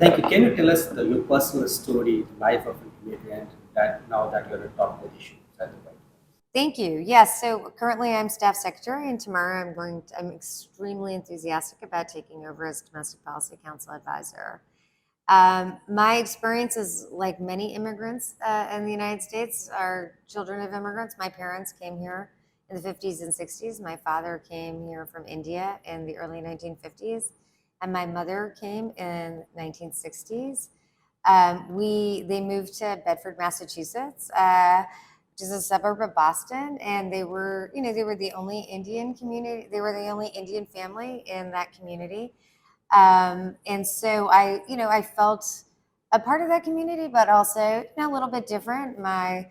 Thank you. Can you tell us your personal story, the life of an immigrant, that now that you're a top position at the White House? Thank you. Yes. So currently I'm staff secretary, and tomorrow I'm extremely enthusiastic about taking over as domestic policy council advisor. My experience is like many immigrants in the United States are children of immigrants. My parents came here in the 50s and 60s. My father came here from India in the early 1950s, and my mother came in 1960s. They moved to Bedford, Massachusetts, which is a suburb of Boston, and they were the only Indian community. They were the only Indian family in that community. And so I felt a part of that community, but also, a little bit different. My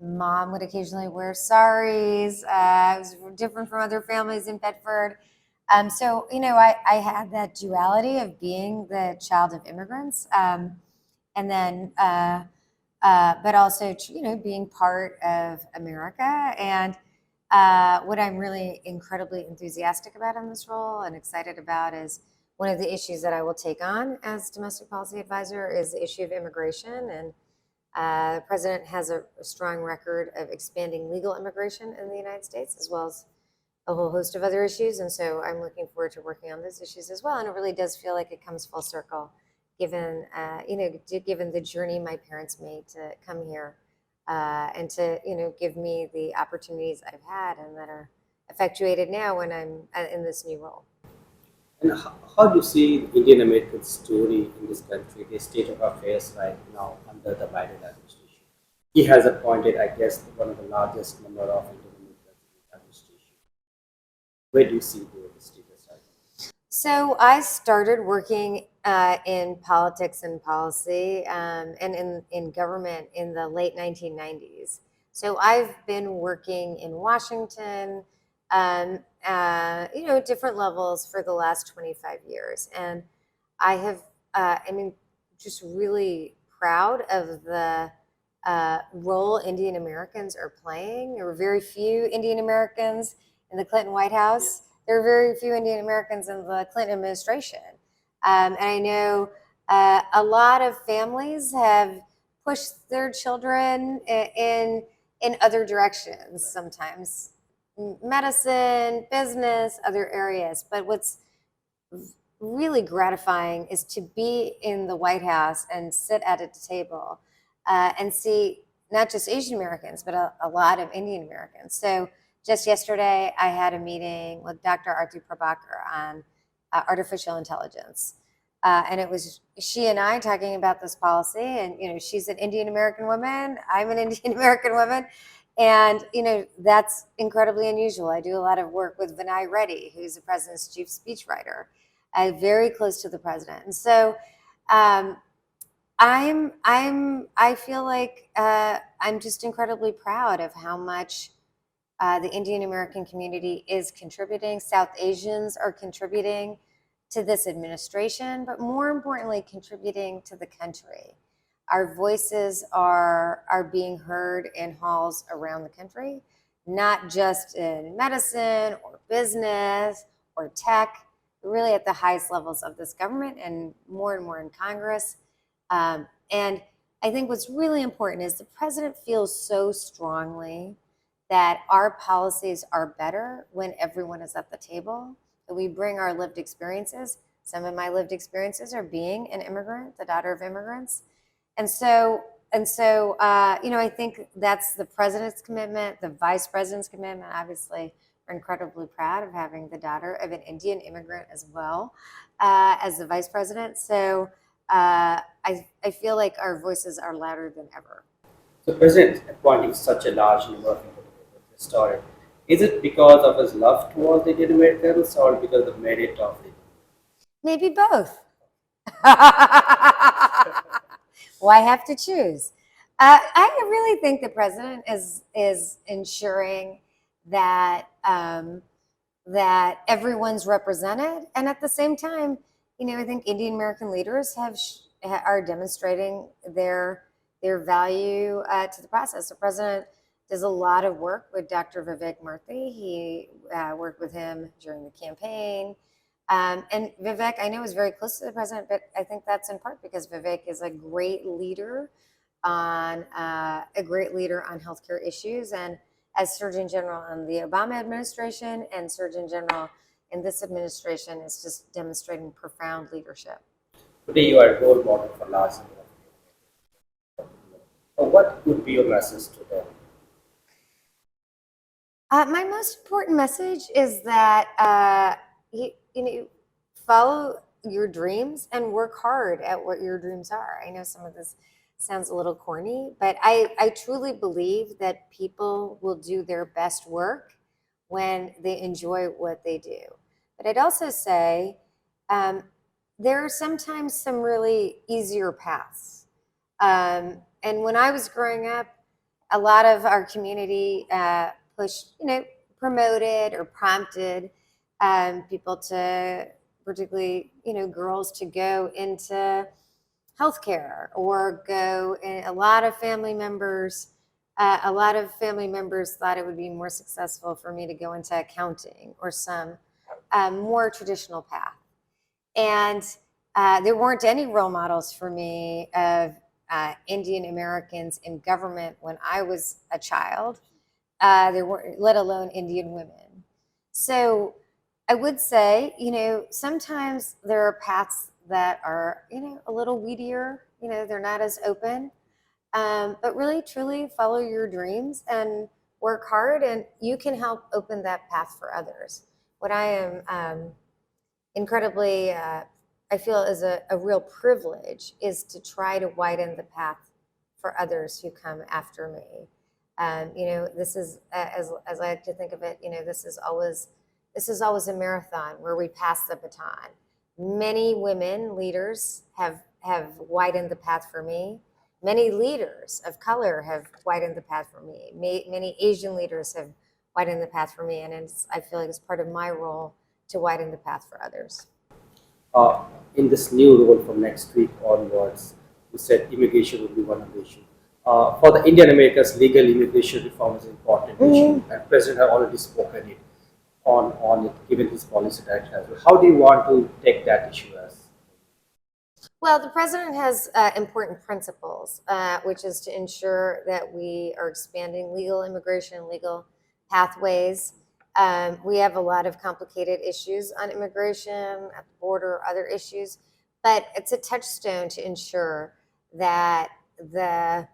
mom would occasionally wear saris. It was different from other families in Bedford. I had that duality of being the child of immigrants, and then, but also, being part of America. And what I'm really incredibly enthusiastic about in this role and excited about is one of the issues that I will take on as domestic policy advisor is the issue of immigration. And the president has a strong record of expanding legal immigration in the United States, as well as a whole host of other issues. And so I'm looking forward to working on those issues as well. And it really does feel like it comes full circle, given given the journey my parents made to come here, and to give me the opportunities I've had and that are effectuated now when I'm in this new role. And how do you see the Indian American story in this country, the state of affairs right now under the Biden administration? He has appointed, I guess, one of the largest number of Indian Americans in the administration. Where do you see the status right now? So I started working in politics and policy, and in government in the late 1990s. So I've been working in Washington, at different levels for the last 25 years. And I have, just really proud of the role Indian Americans are playing. There were very few Indian Americans in the Clinton White House. There were very few Indian Americans in the Clinton administration. And I know a lot of families have pushed their children in other directions, sometimes medicine, business, other areas. But what's really gratifying is to be in the White House and sit at a table and see not just Asian Americans, but a lot of Indian Americans. So just yesterday, I had a meeting with Dr. Arti Prabhakar on artificial intelligence. And it was she and I talking about this policy. And, she's an Indian American woman. I'm an Indian American woman. And, that's incredibly unusual. I do a lot of work with Vinay Reddy, who's the president's chief speechwriter, very close to the president. And so I feel like I'm just incredibly proud of how much the Indian American community is contributing. South Asians are contributing to this administration, but more importantly, contributing to the country. Our voices are being heard in halls around the country, not just in medicine or business or tech, but really at the highest levels of this government and more in Congress. And I think what's really important is the president feels so strongly that our policies are better when everyone is at the table, that we bring our lived experiences. Some of my lived experiences are being an immigrant, the daughter of immigrants. And so, I think that's the president's commitment, the vice president's commitment. Obviously, we're incredibly proud of having the daughter of an Indian immigrant as well as the vice president. So I feel like our voices are louder than ever. So President appointing such a large number of Indian Americans historic, is it because of his love towards the Indian Americans or because of merit of the Maybe both. Why have to choose? I really think the president is ensuring that that everyone's represented, and at the same time, I think Indian American leaders are demonstrating their value to the process. The president does a lot of work with Dr. Vivek Murthy. He worked with him during the campaign. And Vivek, I know, is very close to the president, but I think that's in part because Vivek is a great leader on healthcare issues, and as Surgeon General in the Obama administration and Surgeon General in this administration, is just demonstrating profound leadership. Today, you are a role model for large number of people. What would be your message to them? My most important message is that follow your dreams and work hard at what your dreams are. I know some of this sounds a little corny, but I truly believe that people will do their best work when they enjoy what they do. But I'd also say there are sometimes some really easier paths. And when I was growing up, a lot of our community pushed, promoted or prompted people to, particularly, girls, to go into healthcare or go. And a lot of family members thought it would be more successful for me to go into accounting or some more traditional path. And there weren't any role models for me of Indian Americans in government when I was a child. There weren't, let alone Indian women. So I would say, sometimes there are paths that are, a little weedier. They're not as open. But really, truly follow your dreams and work hard, and you can help open that path for others. What I am incredibly, I feel is a real privilege is to try to widen the path for others who come after me. This is, as I like to think of it, this is always a marathon where we pass the baton. Many women leaders have widened the path for me. Many leaders of color have widened the path for me. Many Asian leaders have widened the path for me, and I feel like it's part of my role to widen the path for others. In this new role from next week onwards, you said immigration will be one of the issues. For the Indian Americans, legal immigration reform is an important issue, and President has already spoken it on it, given his policy direction as well. How do you want to take that issue as? Well, the president has important principles, which is to ensure that we are expanding legal immigration, legal pathways. We have a lot of complicated issues on immigration at the border, other issues, but it's a touchstone to ensure that the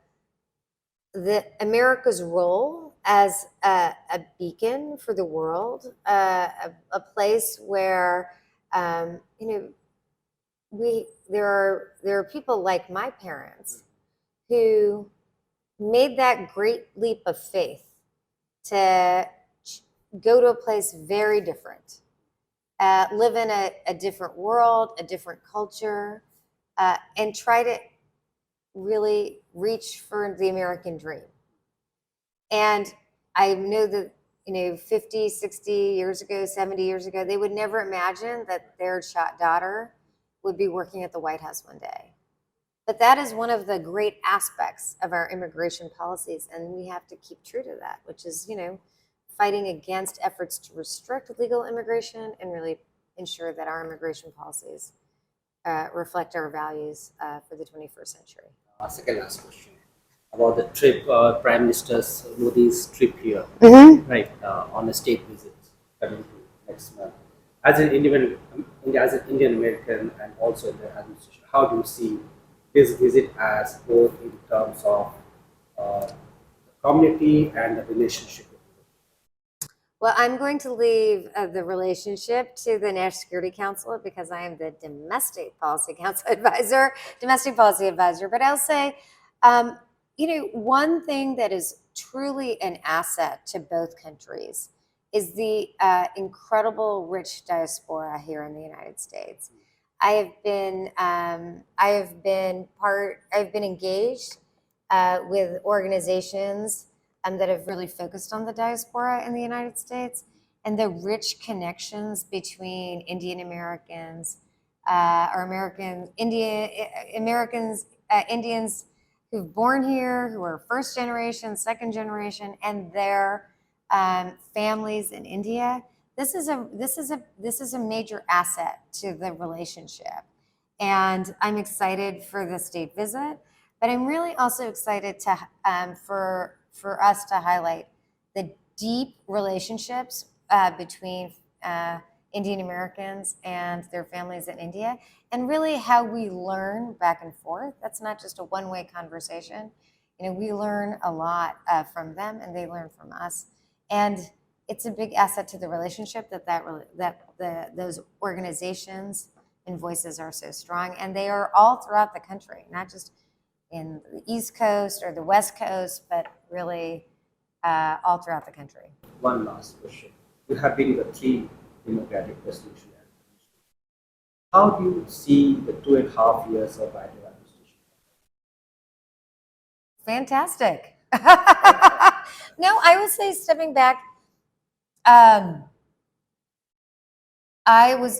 America's role as a beacon for the world, a place where there are people like my parents who made that great leap of faith to go to a place very different, live in a different world, a different culture, and try to really reach for the American dream. And I know that 50, 60 years ago, 70 years ago, they would never imagine that their daughter would be working at the White House one day. But that is one of the great aspects of our immigration policies, and we have to keep true to that, which is, fighting against efforts to restrict legal immigration and really ensure that our immigration policies reflect our values for the 21st century. Second last question about the trip, Prime Minister Modi's trip here, right, on a state visit coming next month. As an Indian American and also in the administration, how do you see this visit as both in terms of the community and the relationship? Well, I'm going to leave the relationship to the National Security Council because I am the domestic policy advisor. But I'll say, one thing that is truly an asset to both countries is the incredible rich diaspora here in the United States. I've been engaged with organizations that have really focused on the diaspora in the United States and the rich connections between Indian Americans Indians who've born here, who are first generation, second generation, and their families in India. this is a major asset to the relationship, and I'm excited for the state visit. But I'm really also excited to for us to highlight the deep relationships between Indian Americans and their families in India, and really how we learn back and forth. That's not just a one-way conversation. You know, we learn a lot from them, and they learn from us, and it's a big asset to the relationship those organizations and voices are so strong, and they are all throughout the country, not just in the East Coast or the West Coast, but really all throughout the country. One last question. You have been in the three democratic resolution administration. How do you see the 2.5 years of Biden administration? Fantastic. No, I would say, stepping back, I was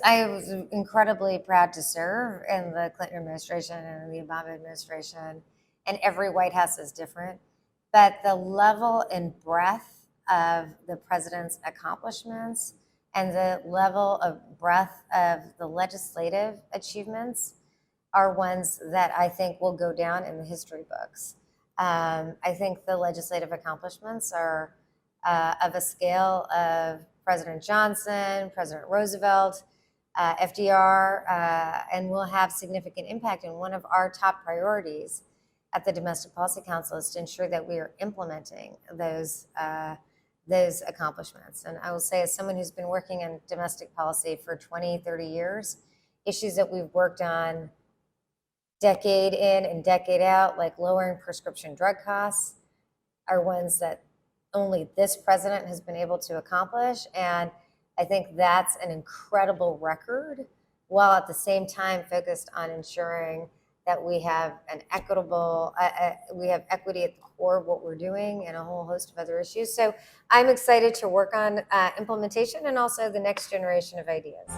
incredibly proud to serve in the Clinton administration and the Obama administration, and every White House is different. But the level and breadth of the president's accomplishments and the level of breadth of the legislative achievements are ones that I think will go down in the history books. I think the legislative accomplishments are of a scale of President Johnson, President Roosevelt, FDR, and will have significant impact. And one of our top priorities at the Domestic Policy Council is to ensure that we are implementing those accomplishments. And I will say, as someone who's been working in domestic policy for 20, 30 years, issues that we've worked on decade in and decade out, like lowering prescription drug costs, are ones that only this president has been able to accomplish. And I think that's an incredible record, while at the same time focused on ensuring that we have an equitable, we have equity at the core of what we're doing, and a whole host of other issues. So I'm excited to work on implementation and also the next generation of ideas.